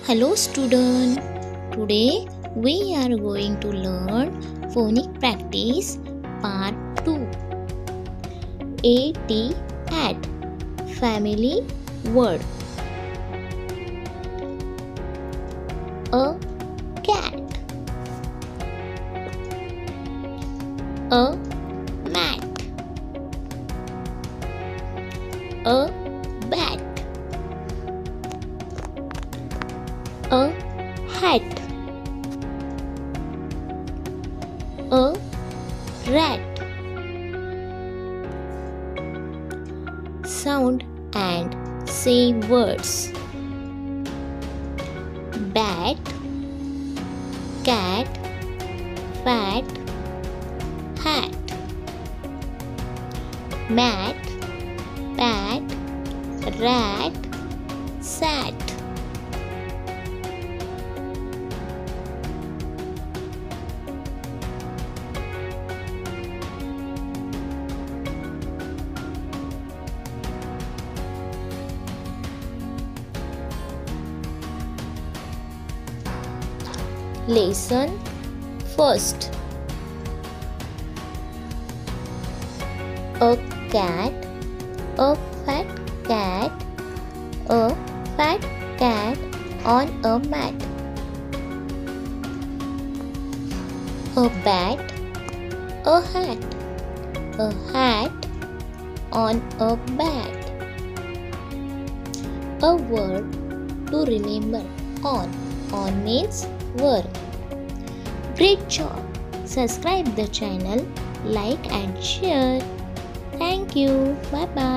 Hello student, today we are going to learn phonic practice part 2. At family word. A cat, a mat, a bat, a hat, a rat. Sound and say words. Bat, cat, fat, hat. Mat, bat, rat, sat. Lesson first. A cat, a fat cat, a fat cat on a mat. A bat, a hat on a bat. A word to remember, on. On means word. Great job! Subscribe the channel, like and share. Thank you. Bye bye.